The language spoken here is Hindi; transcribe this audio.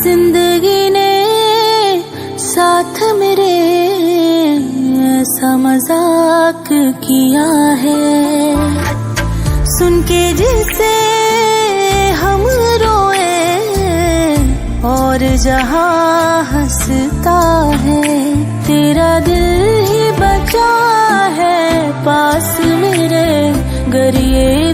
जिंदगी ने साथ मेरे ऐसा मजाक किया है, सुन के जिसे हम रोए और जहां हंसता है। तेरा दिल ही बचा है पास मेरे, गर ये